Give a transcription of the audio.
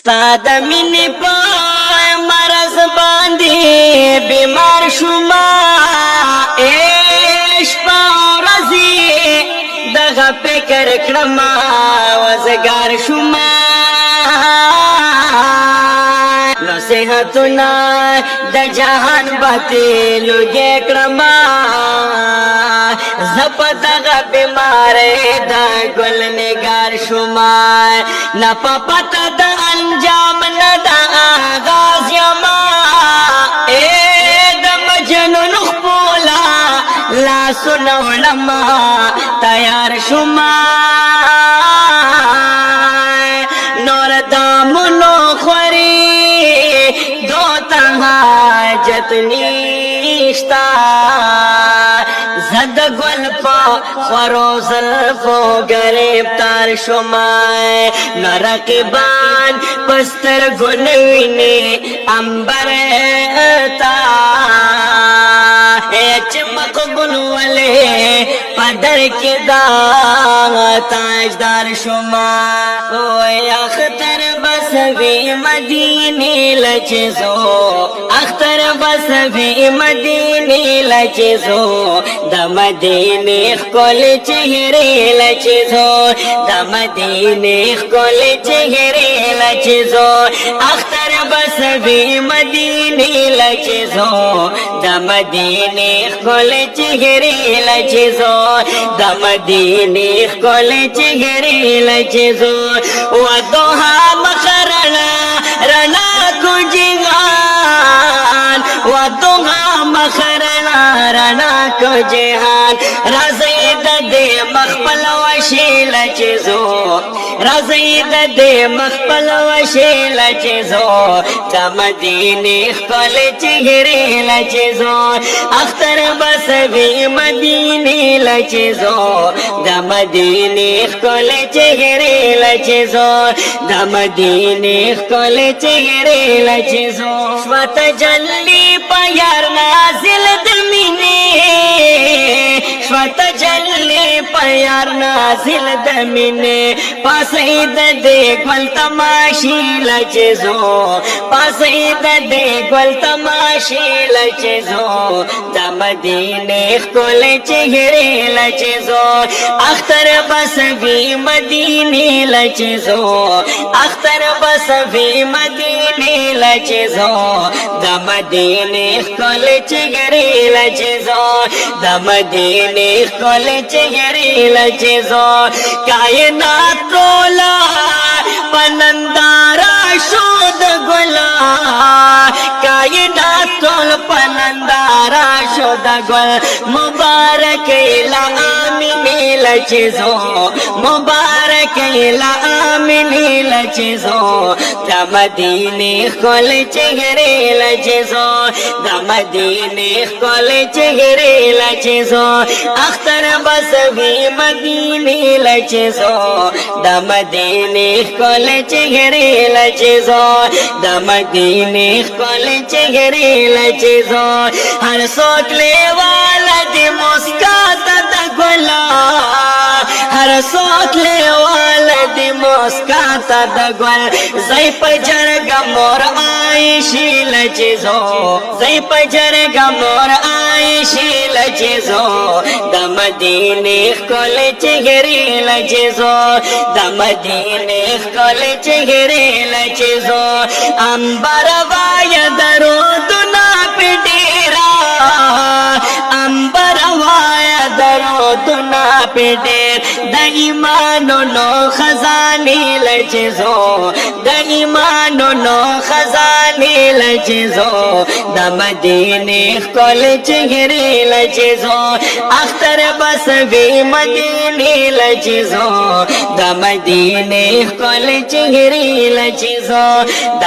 ستاد مینې په مرض باندې بیمار شوما شپه ورځې دغه فکر کړم وزګار شوما نصیحتونه د جهان باطلو کې کړم زپ دغه بیمارې د ګل نگار شوما نه پپتا د انجام نه د آغاز یما د مجنون خپولا لاسونه علما تیار شوما نور دامونو خوري دو حاجت نیشتا زد گل پا خورو زلفو گریبتار شمائے نرقبان پستر گنوینی امبرتا چمک گلولے پدر کی دا تاجدار شمائے اختر بسوی مدینی لچزو اختر بسوی مدینی لچزو د مدینه خپل چهره لچزو د مدینه خپل چهره لچزو اختر بسوی مدینه لچزو د مدینه خپل چهره لچزو د مدینه خپل چهره لچزو ودوها مخرنا رنا کو جهان ودوها مخرنا رنا کو جهان رضید دے مخبل وشیل چیزو رضید دے مخبل وشیل چیزو دا مدینی خپل چهره لچیزو اختر بسوی مدینی لچیزو دا مدینی خپل چهره لچیزو دا مدینی خپل چهره لچیزو شوت جلی پیار نازل دمینی شوت جلی پیار نازل دمینی پاسید دے گل تماشی لچیزو پاسید دے گل تماشی لچیزو دا مدینی خپل چهره لچیزو اختر بسوی مدینی لچیزو اختر بسوی مدینی لچیزو دا مدینی خپل چهره لچیزو دا مدینی خپل چهره لچیزو کائنات ټوله پنندارا شود ګلا کائنات ټول پنندارا شود ګل مبارک الامین لچیزو مبارک الامین لچیزو د مدینه خپل چهره لچیزو د مدینه خپل چهره لچیزو اختر بسوی مدینه لچیزو د مدینه خپل چهره لچیزو د مدینه خپل چهره لچیزو هر څوک لیواله دی مسکا ته د ګلا هر څوک لیواله دی مسکا ته د ګل زای په جرګه مور عایشی لچیزو زای په جرګه مور عایشی لچیزو د مدینه خپل چهره لچیزو د مدینه خپل چهره لچیزو انبر وای درودنا پډیرا انبر وای درودنا پډیر د ایمانونو خزانه لچیزو د ایمانونو خزانه لچیزو د مدینه خپل چهره لچیزو اختر بسوی مدینه لچیزو د مدینه خپل چهره لچیزو د